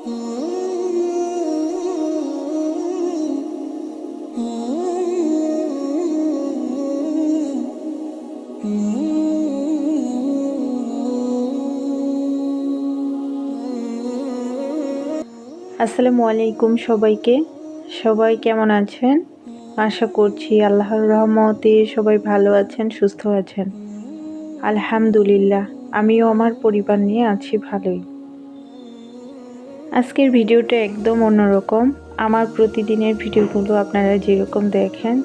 আসসালামু আলাইকুম সবাইকে। সবাই কেমন আছেন? আশা করছি আল্লাহর রহমতে সবাই ভালো আছেন, সুস্থ আছেন। আলহামদুলিল্লাহ, আমিও আমার পরিবার নিয়ে আছি ভালোই। আজকের ভিডিওটা একদম অন্যরকম। আমার প্রতিদিনের ভিডিওগুলো আপনারা যেরকম দেখেন,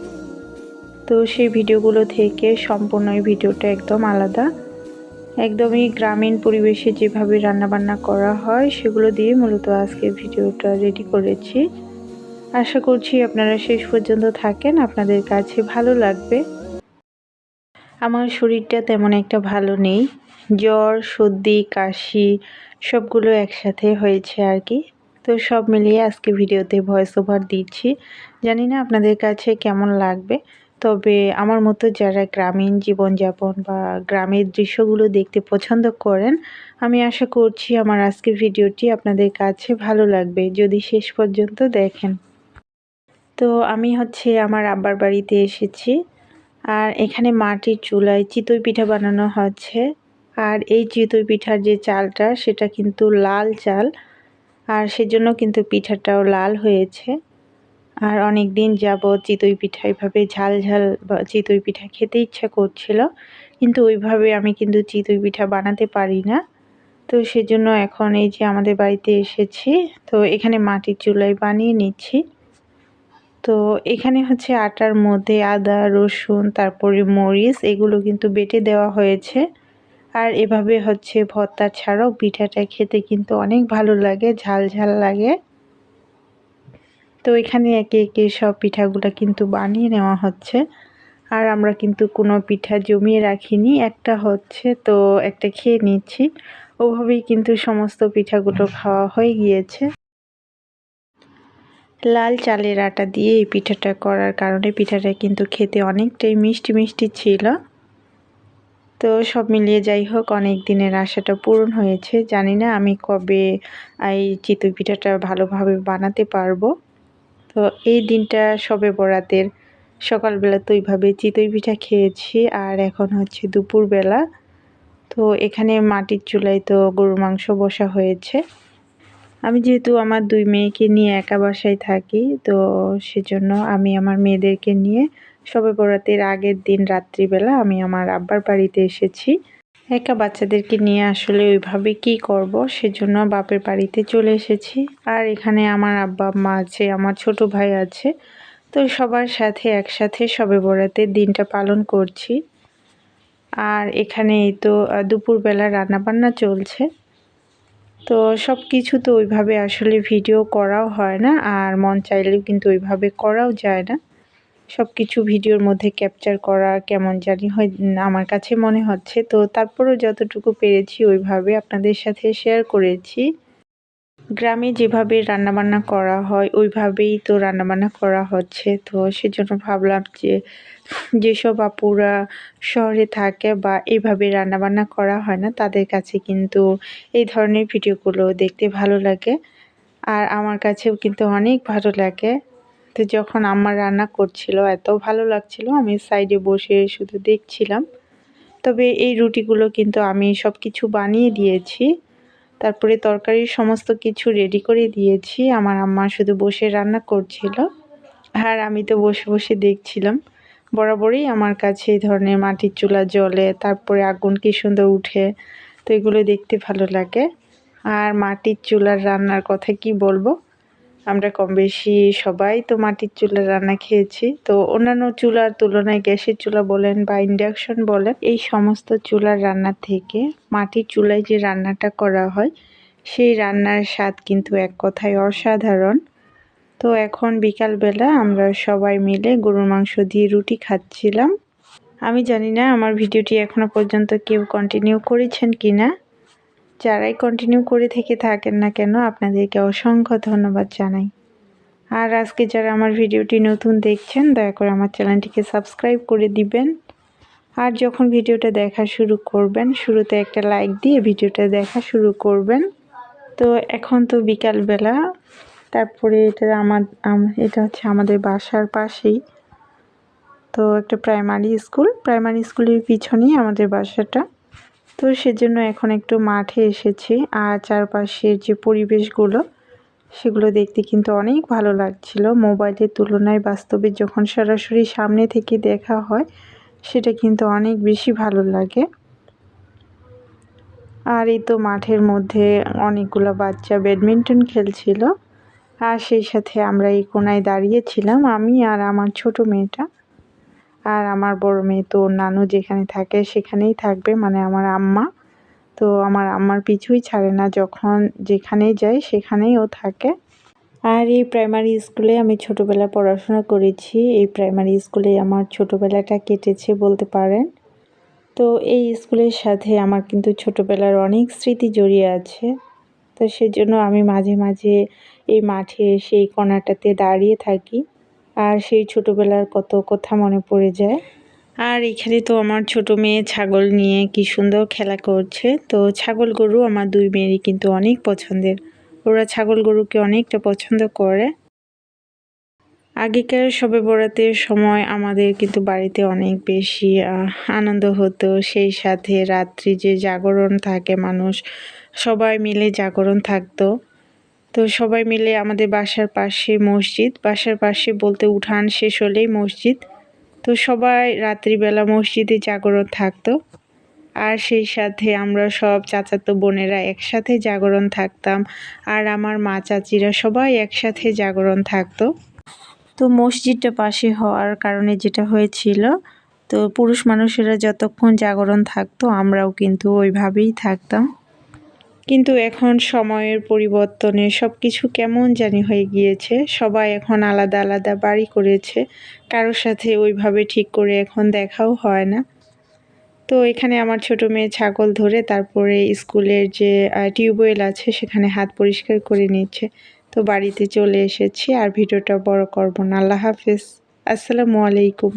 তো সেই ভিডিওগুলো থেকে সম্পূর্ণ এই ভিডিওটা একদম আলাদা। একদমই গ্রামীণ পরিবেশে যেভাবে রান্নাবান্না করা হয় সেগুলো দিয়ে মূলত আজকের ভিডিওটা রেডি করেছি। আশা করছি আপনারা শেষ পর্যন্ত থাকেন, আপনাদের কাছে ভালো লাগবে। আমার শরীরটা তেমন একটা ভালো নেই, জ্বর, সর্দি, কাশি সবগুলো একসাথে হয়েছে আর কি। তো সব মিলিয়ে আজকে ভিডিওতে ভয়েস ওভার দিচ্ছি। জানি না আপনাদের কাছে কেমন লাগবে, তবে আমার মতো যারা গ্রামীণ জীবনযাপন বা গ্রামের দৃশ্যগুলো দেখতে পছন্দ করেন, আমি আশা করছি আমার আজকের ভিডিওটি আপনাদের কাছে ভালো লাগবে যদি শেষ পর্যন্ত দেখেন। তো আমি আমার আব্বার বাড়িতে এসেছি, আর এখানে মাটির চুলায় চিতই পিঠা বানানো হচ্ছে। আর এই চিতই পিঠার যে চালটা সেটা কিন্তু লাল চাল, আর সেজন্য কিন্তু পিঠাটাও লাল হয়েছে। আর অনেক দিন যাবত চিতই পিঠা এভাবে ঝাল ঝাল বা চিতই পিঠা খেতে ইচ্ছা করছিল, কিন্তু ওইভাবে আমি কিন্তু চিতই পিঠা বানাতে পারি না। তো সেজন্য এখন এই যে আমাদের বাড়িতে এসেছি, তো এখানে মাটির চুলায় বানিয়ে নিচ্ছি। তো এখানে আটার মধ্যে আদা, রসুন, তারপরে মরিচ এগুলো কিন্তু বেটে দেওয়া হয়েছে। আর এভাবে ভর্তা ছাড়াও পিঠাটা খেতে কিন্তু অনেক ভালো লাগে, ঝাল ঝাল লাগে। তো এখানে একে একে সব পিঠাগুলো কিন্তু বানিয়ে নেওয়া হচ্ছে। আর আমরা কিন্তু কোনো পিঠা জমিয়ে রাখিনি, একটা তো একটা খেয়ে নিচ্ছি। ওভাবেই কিন্তু সমস্ত পিঠাগুলো খাওয়া হয়ে গিয়েছে। লাল চালের আটা দিয়ে এই পিঠাটা করার কারণে পিঠাটা কিন্তু খেতে অনেকটাই মিষ্টি মিষ্টি ছিল। তো সব মিলিয়ে যাই হোক, অনেক দিনের আশাটা পূরণ হয়েছে। জানি না আমি কবে এই চিতই পিঠাটা ভালোভাবে বানাতে পারবো। তো এই দিনটা সবে বরাতের সকালবেলা তো এইভাবে চিতই পিঠা খেয়েছি, আর এখন দুপুরবেলা। তো এখানে মাটির চুলায় তো গরুর মাংস বসা হয়েছে। আমি যেহেতু আমার দুই মেয়েকে নিয়ে একা বাসায় থাকি, তো সেজন্য আমি আমার মেয়েদেরকে নিয়ে শবে বরাতের আগের দিন রাত্রিবেলা আমি আমার আব্বার বাড়িতে এসেছি। একা বাচ্চাদেরকে নিয়ে আসলে ওইভাবে কি করব, সেজন্য বাপের বাড়িতে চলে এসেছি। আর এখানে আমার আব্বা আম্মা আছে, আমার ছোট ভাই আছে। তো সবার সাথে একসাথে শবে বরাতের দিনটা পালন করছি। আর এখানে এই তো দুপুরবেলা রান্নাবান্না চলছে। তো সব কিছু তো ওইভাবে আসলে ভিডিও করাও হয় না, আর মন চাইলেও কিন্তু ওইভাবে করাও যায় না। সব কিছু ভিডিওর মধ্যে ক্যাপচার করা কেমন জানি হয় আমার কাছে মনে হচ্ছে। তো তারপরেও যতটুকু পেরেছি ওইভাবে আপনাদের সাথে শেয়ার করেছি। গ্রামে যেভাবে রান্নাবান্না করা হয় ওইভাবেই তো রান্নাবান্না করা হচ্ছে। তো সেজন্য ভাবলাম যে যেসব আপুরা শহরে থাকে বা এইভাবে রান্নাবান্না করা হয় না, তাদের কাছে কিন্তু এই ধরনের ভিডিওগুলো দেখতে ভালো লাগে। আর আমার কাছেও কিন্তু অনেক ভালো লাগে। তো যখন আম্মা রান্না করছিল এত ভালো লাগছিল, আমি সাইডে বসে শুধু দেখছিলাম। তবে এই রুটিগুলো কিন্তু আমি সব কিছু বানিয়ে দিয়েছি, তারপরে তরকারির সমস্ত কিছু রেডি করে দিয়েছি। আমার আম্মা শুধু বসে রান্না করছিল, আর আমি তো বসে বসে দেখছিলাম। বরাবরই আমার কাছে এই ধরনের মাটির চুলা জ্বলে, তারপরে আগুন কি সুন্দর উঠে, তো এগুলো দেখতে ভালো লাগে। আর মাটির চুলার রান্নার কথা কি বলবো, আমরা কম বেশি সবাই তো মাটির চুলার রান্না খেয়েছি। তো অন্যান্য চুলার তুলনায় গ্যাসের চুলা বলেন বা ইন্ডাকশন বলেন, এই সমস্ত চুলার রান্না থেকে মাটির চুলায় যে রান্নাটা করা হয় সেই রান্নার স্বাদ কিন্তু এক কথায় অসাধারণ। তো এখন বিকালবেলা আমরা সবাই মিলে গরুর মাংস দিয়ে রুটি খাচ্ছিলাম। আমি জানি না আমার ভিডিওটি এখনো পর্যন্ত কেউ কন্টিনিউ করেছেন কিনা। যারাই কন্টিনিউ করে থেকে থাকেন না কেন, আপনাদেরকে অসংখ্য ধন্যবাদ জানাই। আর আজকে যারা আমার ভিডিওটি নতুন দেখছেন, দয়া করে আমার চ্যানেলটিকে সাবস্ক্রাইব করে দিবেন। আর যখন ভিডিওটা দেখা শুরু করবেন, শুরুতে একটা লাইক দিয়ে ভিডিওটা দেখা শুরু করবেন। তো তো এখন তো বিকালবেলা, তারপরে এটা হচ্ছে আমাদের বাসার পাশেই তো একটা প্রাইমারি স্কুলের পিছনেই আমাদের বাসাটা। তো সেজন্য এখন একটু মাঠে এসেছি, আর চারপাশের যে পরিবেশগুলো সেগুলো দেখতে কিন্তু অনেক ভালো লাগছিল। মোবাইলের তুলনায় বাস্তবে যখন সরাসরি সামনে থেকে দেখা হয় সেটা কিন্তু অনেক বেশি ভালো লাগে। আর এই তো মাঠের মধ্যে অনেকগুলো বাচ্চা ব্যাডমিন্টন খেলছিল, আর সেই সাথে আমরা এই কোনায় দাঁড়িয়েছিলাম, আমি আর আমার ছোট মেয়েটা। আর আমার বড় মেয়ে তো নানু যেখানে থাকে সেখানেই থাকবে, মানে আমার আম্মা। তো আমার আম্মার পিছুই ছাড়ে না, যখন যেখানেই যায় সেখানেই ও থাকে। আর এই প্রাইমারি স্কুলে আমি ছোটোবেলা পড়াশোনা করেছি, এই প্রাইমারি স্কুলে আমার ছোটোবেলাটা কেটেছে বলতে পারেন। তো এই স্কুলের সাথে আমার কিন্তু ছোটোবেলার অনেক স্মৃতি জড়িয়ে আছে। তো সেজন্য আমি মাঝে মাঝে এই মাঠে সেই কোণাটাতে দাঁড়িয়ে থাকি, আর সেই ছোটোবেলার কত কথা মনে পড়ে যায়। আর এখানে তো আমার ছোট মেয়ে ছাগল নিয়ে কি সুন্দর খেলা করছে। তো ছাগল গরু আমার দুই মেয়েরই কিন্তু অনেক পছন্দের, ওরা ছাগল গরুকে অনেকটা পছন্দ করে। আগেকার শবে বরাতের সময় আমাদের কিন্তু বাড়িতে অনেক বেশি আনন্দ হতো। সেই সাথে রাত্রি যে জাগরণ থাকে, মানুষ সবাই মিলে জাগরণ থাকতো। তো সবাই মিলে আমাদের বাসার পাশে বলতে উঠান শেষ হলেই মসজিদ। তো সবাই রাত্রিবেলা মসজিদে জাগরণ থাকতো, আর সেই সাথে আমরা সব চাচাতো বোনেরা একসাথে জাগরণ থাকতাম, আর আমার মা চাচিরা সবাই একসাথে জাগরণ থাকতো। তো মসজিদটা পাশে হওয়ার কারণে যেটা হয়েছিল, তো পুরুষ মানুষেরা যতক্ষণ জাগরণ থাকতো আমরাও কিন্তু ওইভাবেই থাকতাম। কিন্তু এখন সময়ের পরিবর্তনে সব কিছু কেমন জানি হয়ে গিয়েছে, সবাই এখন আলাদা আলাদা বাড়ি করেছে, কারোর সাথে ওইভাবে ঠিক করে এখন দেখাও হয় না। তো এখানে আমার ছোট মেয়ে ছাগল ধরে তারপরে স্কুলের যে টিউবওয়েল আছে সেখানে হাত পরিষ্কার করে নিচ্ছে। তো বাড়িতে চলে এসেছি, আর ভিডিওটা বড় করব না। আল্লাহ হাফেজ, আসসালামু আলাইকুম।